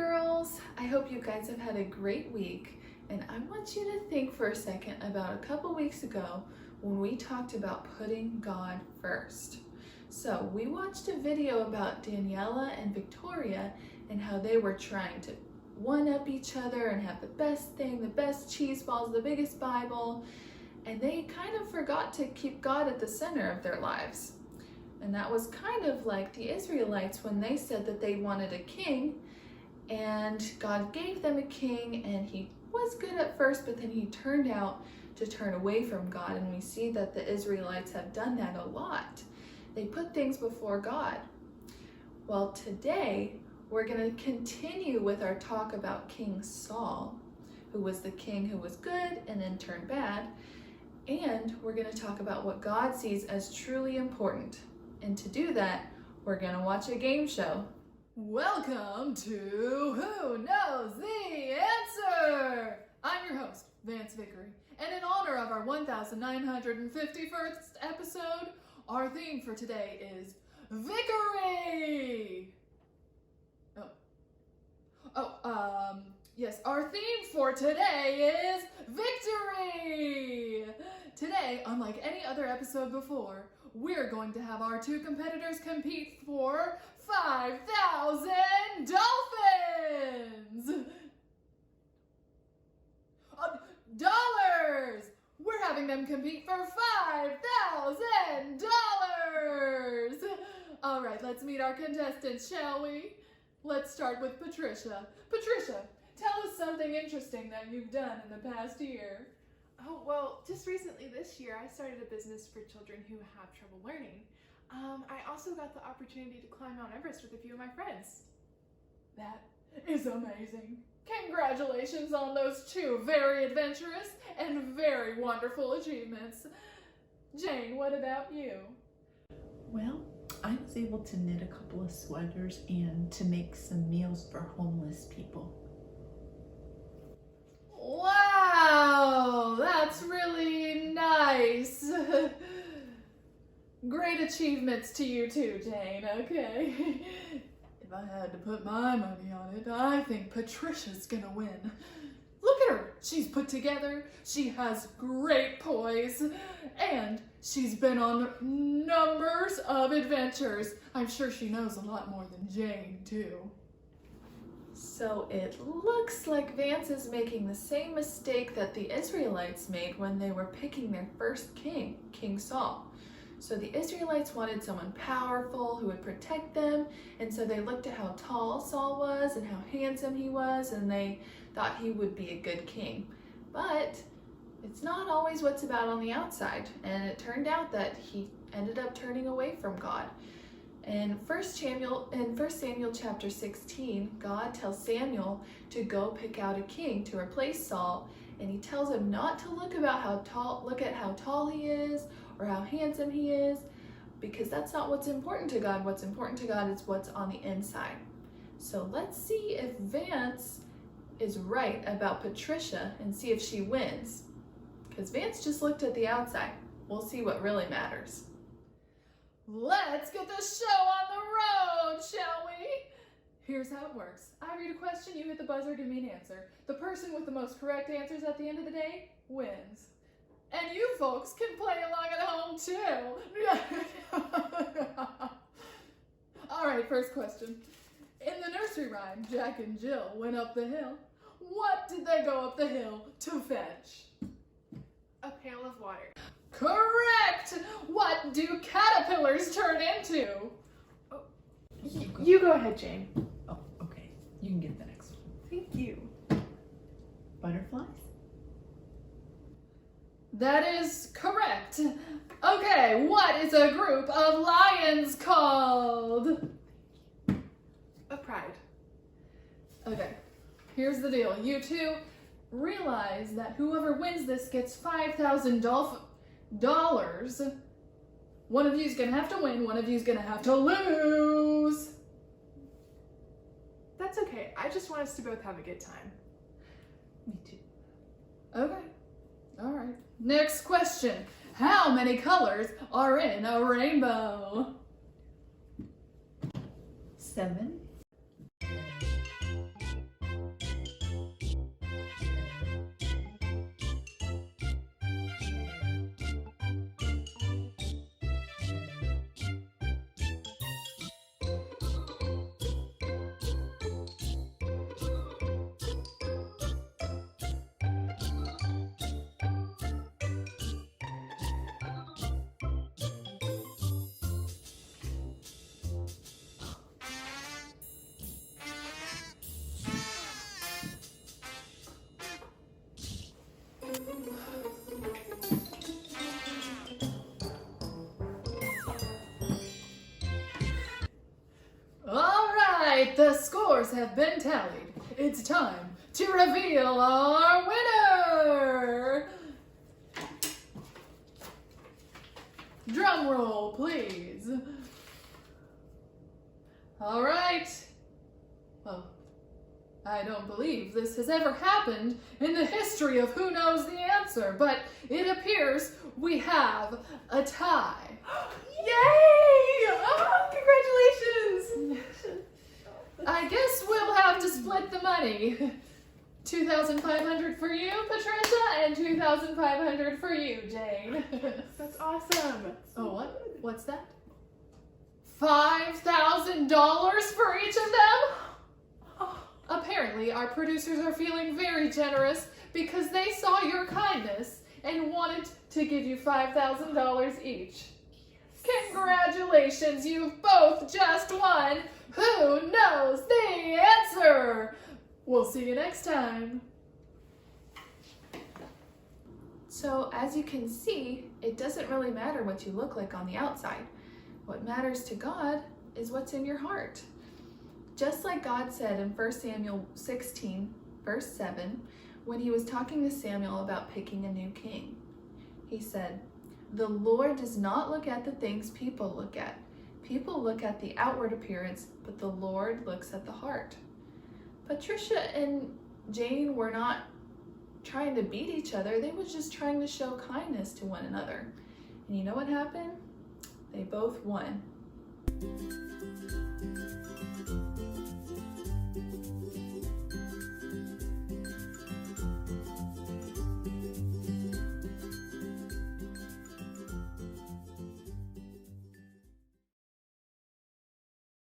girls! I hope you guys have had a great week, and I want you to think for a second about a couple weeks ago when we talked about putting God first. So we watched a video about Daniela and Victoria and how they were trying to one-up each other and have the best thing, the best cheese balls, the biggest Bible, and they kind of forgot to keep God at the center of their lives. And that was kind of like the Israelites when they said that they wanted a king, and God gave them a king, and he was good at first, but then he turned out to turn away from God. And we see that the Israelites have done that a lot. They put things before God. Well, today we're going to continue with our talk about King Saul, who was the king who was good and then turned bad. And we're going to talk about what God sees as truly important. And to do that, we're going to watch a game show. Welcome to Who Knows the Answer? I'm your host, Vance Vickery. And in honor of our 1951st episode, our theme for today is Vickery! Yes, our theme for today is victory! Today, unlike any other episode before, we're going to have our two competitors compete for 5,000 dolphins! Dollars! We're having them compete for $5,000! All right, let's meet our contestants, shall we? Let's start with Patricia. Patricia, tell us something interesting that you've done in the past year. Oh, well, just recently this year, I started a business for children who have trouble learning. I also got the opportunity to climb Mount Everest with a few of my friends. That is amazing. Congratulations on those two very adventurous and very wonderful achievements. Jane, what about you? Well, I was able to knit a couple of sweaters and to make some meals for homeless people. Wow, that's really nice. Great achievements to you too, Jane, okay. If I had to put my money on it, I think Patricia's gonna win. Look at her, she's put together, she has great poise, and she's been on numbers of adventures. I'm sure she knows a lot more than Jane too. So it looks like Vance is making the same mistake that the Israelites made when they were picking their first king, King Saul. So the Israelites wanted someone powerful who would protect them, and so they looked at how tall Saul was and how handsome he was, and they thought he would be a good king. But it's not always what's about on the outside, and it turned out that he ended up turning away from God. In 1 Samuel chapter 16, God tells Samuel to go pick out a king to replace Saul, and he tells him not to look at how tall he is or how handsome he is, because that's not what's important to God. What's important to God is what's on the inside. So let's see if Vance is right about Patricia and see if she wins, because Vance just looked at the outside. We'll see what really matters. Let's get the show on the road, shall we? Here's how it works. I read a question, you hit the buzzer, give me an answer. The person with the most correct answers at the end of the day wins. And you folks can play along at home too. All right, first question. In the nursery rhyme, Jack and Jill went up the hill. What did they go up the hill to fetch? A pail of water. Correct! What do caterpillars turn into? Oh, you go ahead, Jane. Oh, okay. You can get the next one. Thank you. Butterflies? That is correct. Okay, what is a group of lions called? A pride. Okay, here's the deal. You two realize that whoever wins this gets $5,000. One of you's gonna have to win, one of you's gonna have to lose. That's okay. I just want us to both have a good time. Me too. Okay, all right. Next question. How many colors are in a rainbow? 7. right, the scores have been tallied. It's time to reveal our winner! Drum roll, please. All right. Well, I don't believe this has ever happened in the history of Who Knows the Answer, but it appears we have a tie. Yay! Oh, congratulations! I guess we'll have to split the money. 2,500 for you, Patricia, and 2,500 for you, Jane. That's awesome. Oh, what? What's that? $5,000 for each of them? Apparently, our producers are feeling very generous because they saw your kindness and wanted to give you $5,000 each. Congratulations, you've both just won Who Knows the Answer? We'll see you next time. So as you can see, it doesn't really matter what you look like on the outside. What matters to God is what's in your heart. Just like God said in 1 Samuel 16, verse 7, when he was talking to Samuel about picking a new king. He said, "The Lord does not look at the things people look at. People look at the outward appearance, but the Lord looks at the heart." Patricia and Jane were not trying to beat each other. They were just trying to show kindness to one another. And you know what happened? They both won.